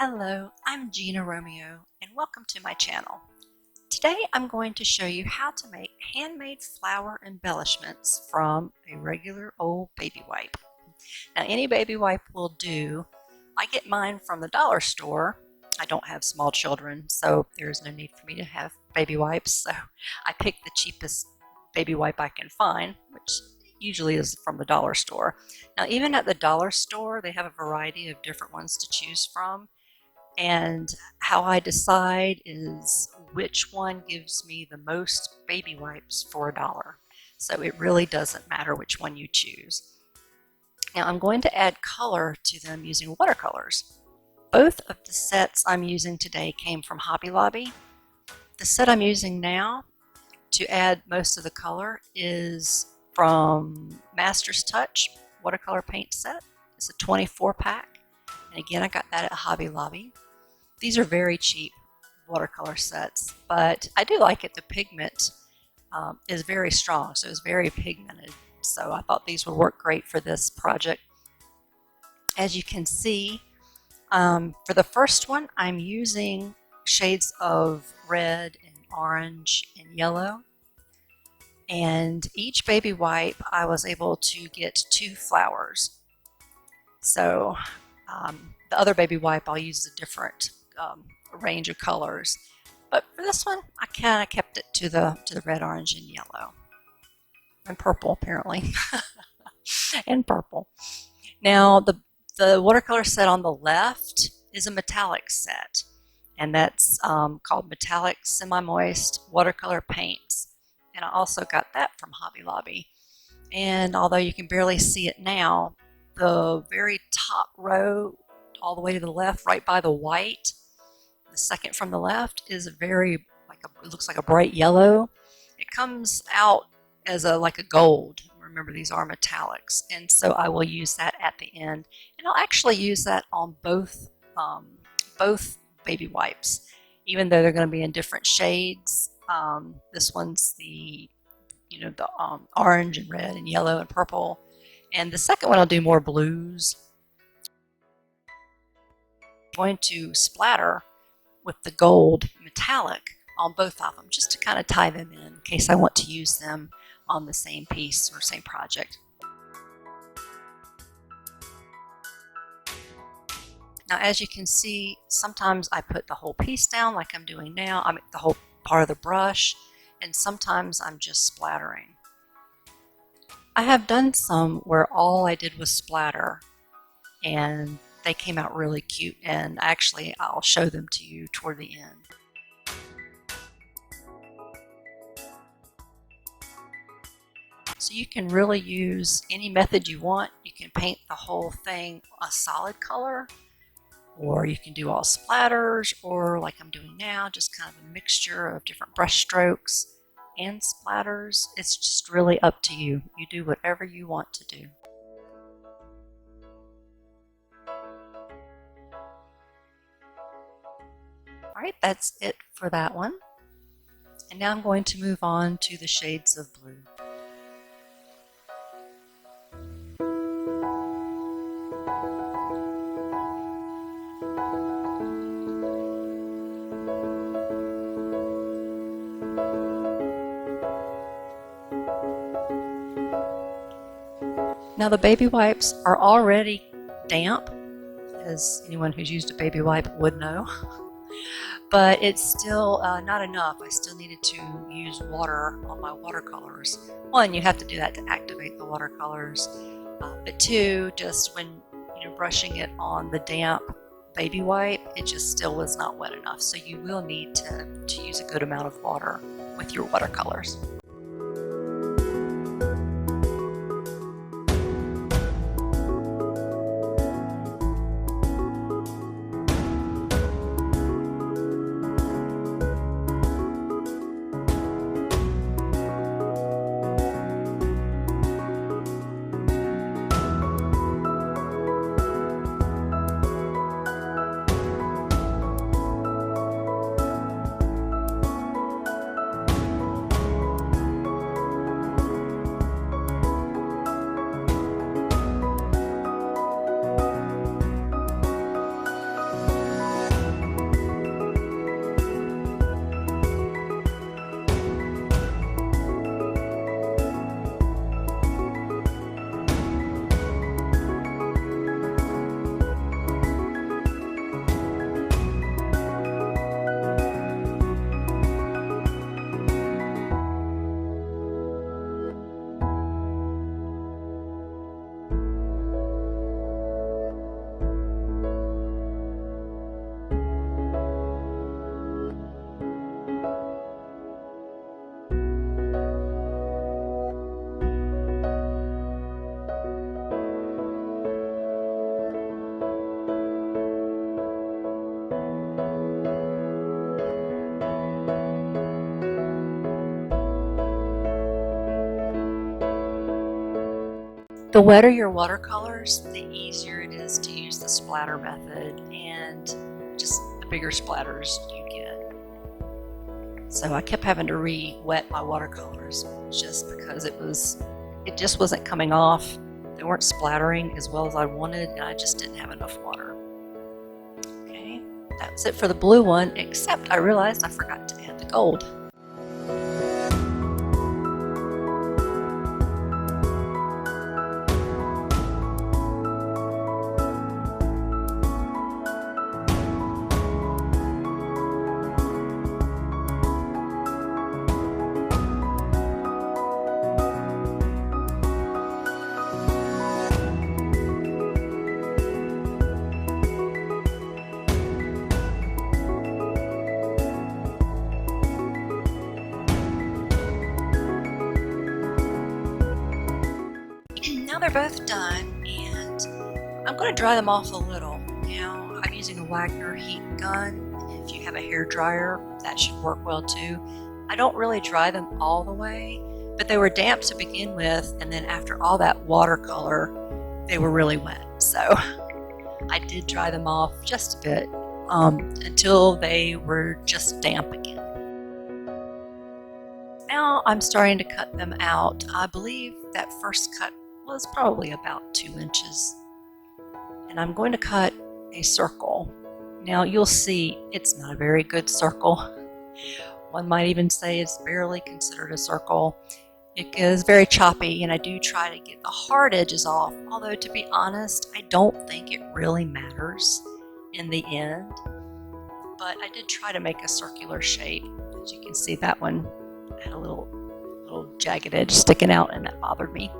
Hello, I'm Gina Romeo and welcome to my channel. Today I'm going to show you how to make handmade flower embellishments from a regular old baby wipe. Now any baby wipe will do. I get mine from the dollar store. I don't have small children, so there's no need for me to have baby wipes, so I pick the cheapest baby wipe I can find, which usually is from the dollar store. Now even at the dollar store they have a variety of different ones to choose from. And how I decide is which one gives me the most baby wipes for $1. So it really doesn't matter which one you choose. Now I'm going to add color to them using watercolors. Both of the sets I'm using today came from Hobby Lobby. The set I'm using now to add most of the color is from Master's Touch watercolor paint set. It's a 24 pack. And again, I got that at Hobby Lobby. These are very cheap watercolor sets, but I do like it. The pigment is very strong, so it's very pigmented. So I thought these would work great for this project. As you can see, for the first one, I'm using shades of red and orange and yellow. And each baby wipe, I was able to get 2 flowers. So the other baby wipe, I'll use a different range of colors, but for this one I kind of kept it to the red, orange, and yellow, and purple apparently, and purple. Now the watercolor set on the left is a metallic set, and that's called Metallic Semi-Moist Watercolor Paints, and I also got that from Hobby Lobby. And although you can barely see it now, the very top row all the way to the left, right by the white, the second from the left, is it looks like a bright yellow. It comes out as like a gold. Remember, these are metallics, and so I will use that at the end, and I'll actually use that on both baby wipes, even though they're going to be in different shades. This one's the orange and red and yellow and purple, and the second one I'll do more blues. I'm going to splatter with the gold metallic on both of them, just to kind of tie them in case I want to use them on the same piece or same project. Now as you can see, sometimes I put the whole piece down like I'm doing now, I mean the whole part of the brush, and sometimes I'm just splattering. I have done some where all I did was splatter, and they came out really cute, and actually I'll show them to you toward the end. So you can really use any method you want. You can paint the whole thing a solid color, or you can do all splatters, or like I'm doing now, just kind of a mixture of different brush strokes and splatters. It's just really up to you. You do whatever you want to do. Alright, that's it for that one. And now I'm going to move on to the shades of blue. Now the baby wipes are already damp, as anyone who's used a baby wipe would know. But it's still not enough. I still needed to use water on my watercolors. One, you have to do that to activate the watercolors, but two, just when brushing it on the damp baby wipe, it just still was not wet enough. So you will need to use a good amount of water with your watercolors. The wetter your watercolors, the easier it is to use the splatter method, and just the bigger splatters you get. So I kept having to re-wet my watercolors just because it just wasn't coming off. They weren't splattering as well as I wanted, and I just didn't have enough water. Okay, that's it for the blue one, except I realized I forgot to add the gold. Now they're both done, and I'm going to dry them off a little. Now I'm using a Wagner heat gun. If you have a hair dryer, that should work well too. I don't really dry them all the way, but they were damp to begin with, and then after all that watercolor, they were really wet. So I did dry them off just a bit until they were just damp again. Now I'm starting to cut them out. I believe that first cut was probably about 2 inches. And I'm going to cut a circle. Now you'll see it's not a very good circle. One might even say it's barely considered a circle. It is very choppy, and I do try to get the hard edges off, although to be honest, I don't think it really matters in the end. But I did try to make a circular shape. As you can see, that one had a little jagged edge sticking out, and that bothered me.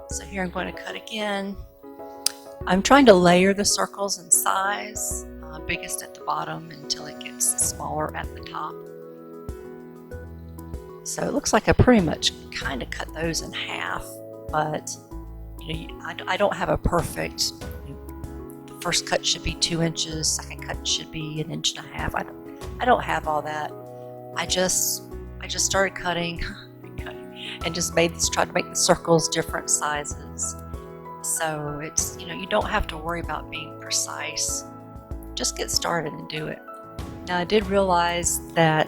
So here I'm going to cut again. I'm trying to layer the circles in size, biggest at the bottom until it gets smaller at the top. So it looks like I pretty much kind of cut those in half, but I don't have a perfect, the first cut should be 2 inches, second cut should be 1.5 inches. I don't have all that. I just started cutting and just tried to make the circles different sizes. So it's, you don't have to worry about being precise. Just get started and do it. Now I did realize that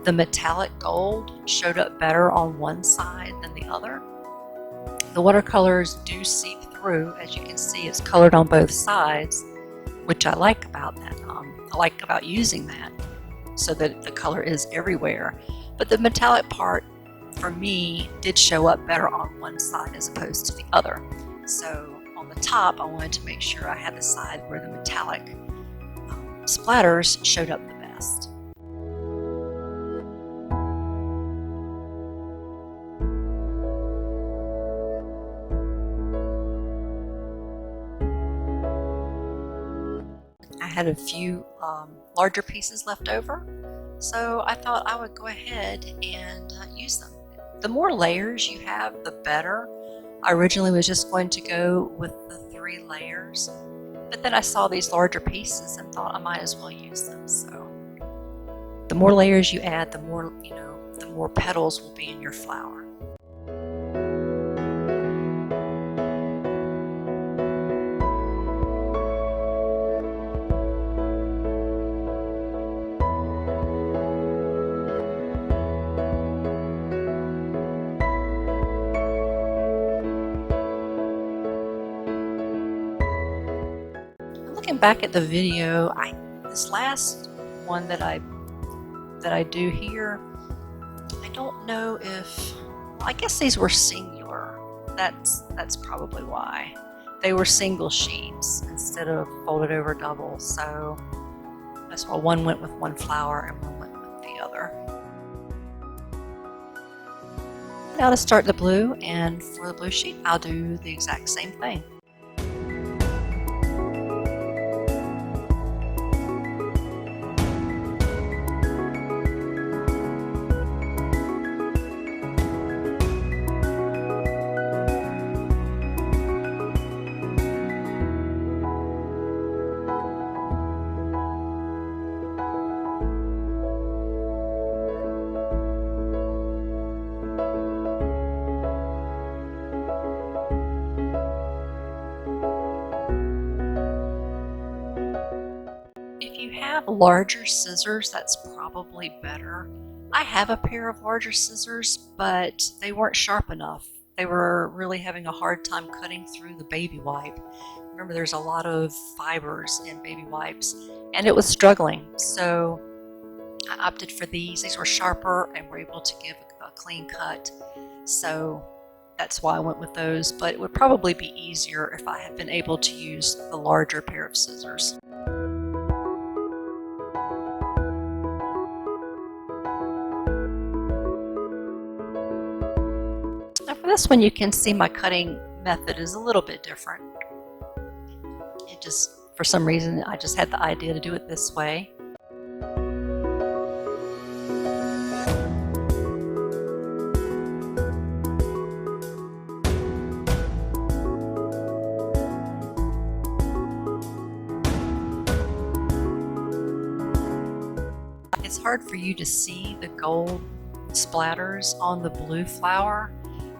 the metallic gold showed up better on one side than the other. The watercolors do seep through. As you can see, it's colored on both sides, which I like about that. I like about using that so that the color is everywhere. But the metallic part, for me, did show up better on one side as opposed to the other. So on the top, I wanted to make sure I had the side where the metallic splatters showed up the best. I had a few larger pieces left over, so I thought I would go ahead and use them. The more layers you have, the better. I originally was just going to go with the 3 layers, but then I saw these larger pieces and thought I might as well use them. So the more layers you add, the more petals will be in your flower. Looking back at the video, this last one that I do here, I don't know if, well, I guess these were singular. That's probably why. They were single sheets instead of folded over double, so that's why one went with one flower and one went with the other. Now to start the blue, and for the blue sheet, I'll do the exact same thing. have larger scissors, that's probably better. I have a pair of larger scissors, but they weren't sharp enough. They were really having a hard time cutting through the baby wipe. Remember, there's a lot of fibers in baby wipes, and it was struggling. So I opted for these. These were sharper and were able to give a clean cut. So that's why I went with those, but it would probably be easier if I had been able to use the larger pair of scissors. Now for this one, you can see my cutting method is a little bit different. It just, for some reason, I just had the idea to do it this way. It's hard for you to see the gold splatters on the blue flower,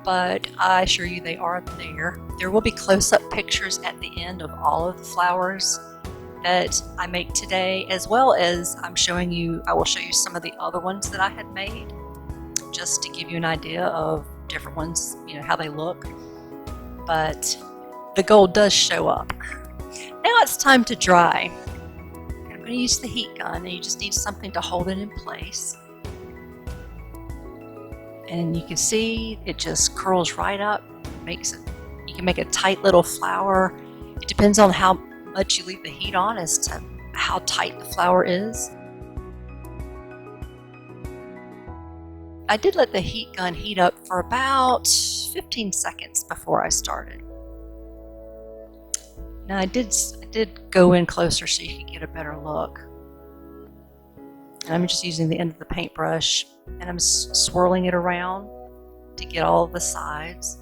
but I assure you they are there. There will be close-up pictures at the end of all of the flowers that I make today, as well as I will show you some of the other ones that I had made, just to give you an idea of different ones, how they look. But the gold does show up. Now it's time to dry. I'm going to use the heat gun, and you just need something to hold it in place. And you can see it just curls right up, you can make a tight little flower. It depends on how much you leave the heat on as to how tight the flower is. I did let the heat gun heat up for about 15 seconds before I started. Now I did go in closer so you could get a better look. And I'm just using the end of the paintbrush, and I'm swirling it around to get all of the sides.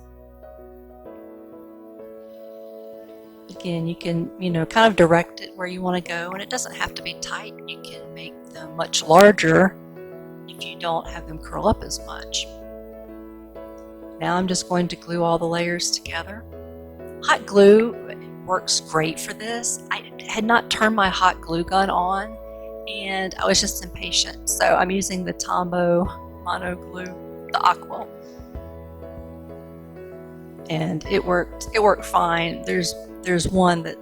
Again, you can, kind of direct it where you want to go, and it doesn't have to be tight. You can make them much larger if you don't have them curl up as much. Now I'm just going to glue all the layers together. Hot glue works great for this. I had not turned my hot glue gun on, and I was just impatient. So I'm using the Tombow Mono Glue, the Aqua. And it worked fine. There's one that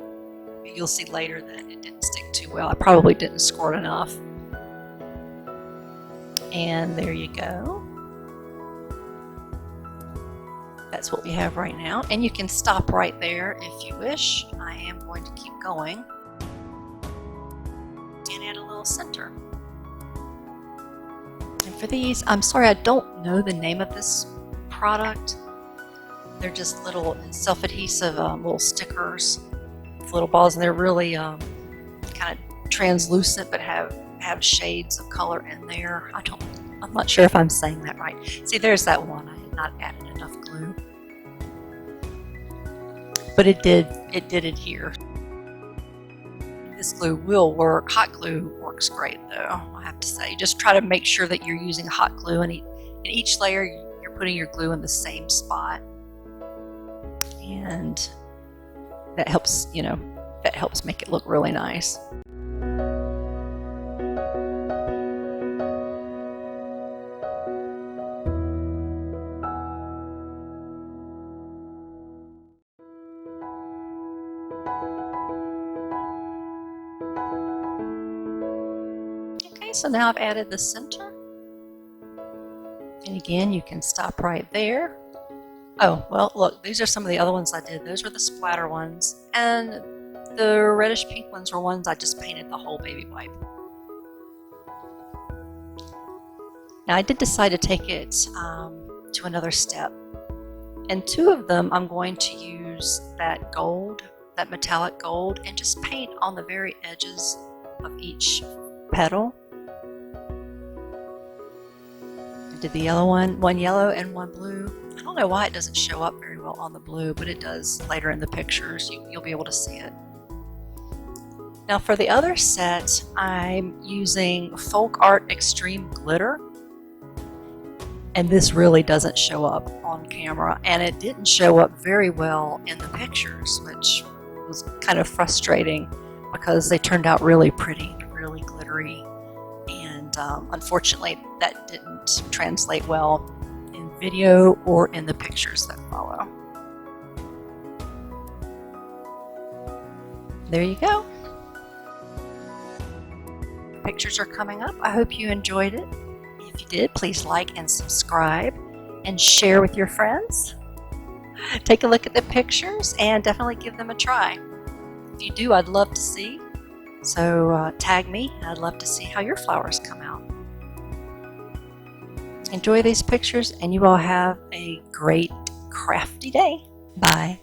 you'll see later that it didn't stick too well. I probably didn't squirt enough. And there you go. That's what we have right now. And you can stop right there if you wish. I am going to keep going and add a little center. And for these, I'm sorry, I don't know the name of this product. They're just little self-adhesive little stickers with little balls, and they're really kind of translucent, but have shades of color in there. I'm not sure if I'm saying that right. See, there's that one. I had not added enough glue, but it did adhere. This glue will work. Hot glue works great, though, I have to say. Just try to make sure that you're using hot glue, and in each layer you're putting your glue in the same spot. And that helps, make it look really nice. Okay, so now I've added the center. And again, you can stop right there. Oh, well, look, these are some of the other ones I did. Those were the splatter ones. And the reddish pink ones were ones I just painted the whole baby wipe. Now, I did decide to take it to another step. And two of them, I'm going to use that gold, that metallic gold, and just paint on the very edges of each petal. I did the yellow one yellow and one blue. I don't know why it doesn't show up very well on the blue, but it does later in the pictures. You'll be able to see it. Now for the other set, I'm using FolkArt Extreme Glitter. And this really doesn't show up on camera, and it didn't show up very well in the pictures, which was kind of frustrating because they turned out really pretty, really glittery, and unfortunately that didn't translate well in video or in the pictures that follow. There you go. Pictures are coming up. I hope you enjoyed it. If you did, please like and subscribe and share with your friends. Take a look at the pictures and definitely give them a try. If you do, I'd love to see. So tag me. I'd love to see how your flowers come out. Enjoy these pictures, and you all have a great crafty day. Bye.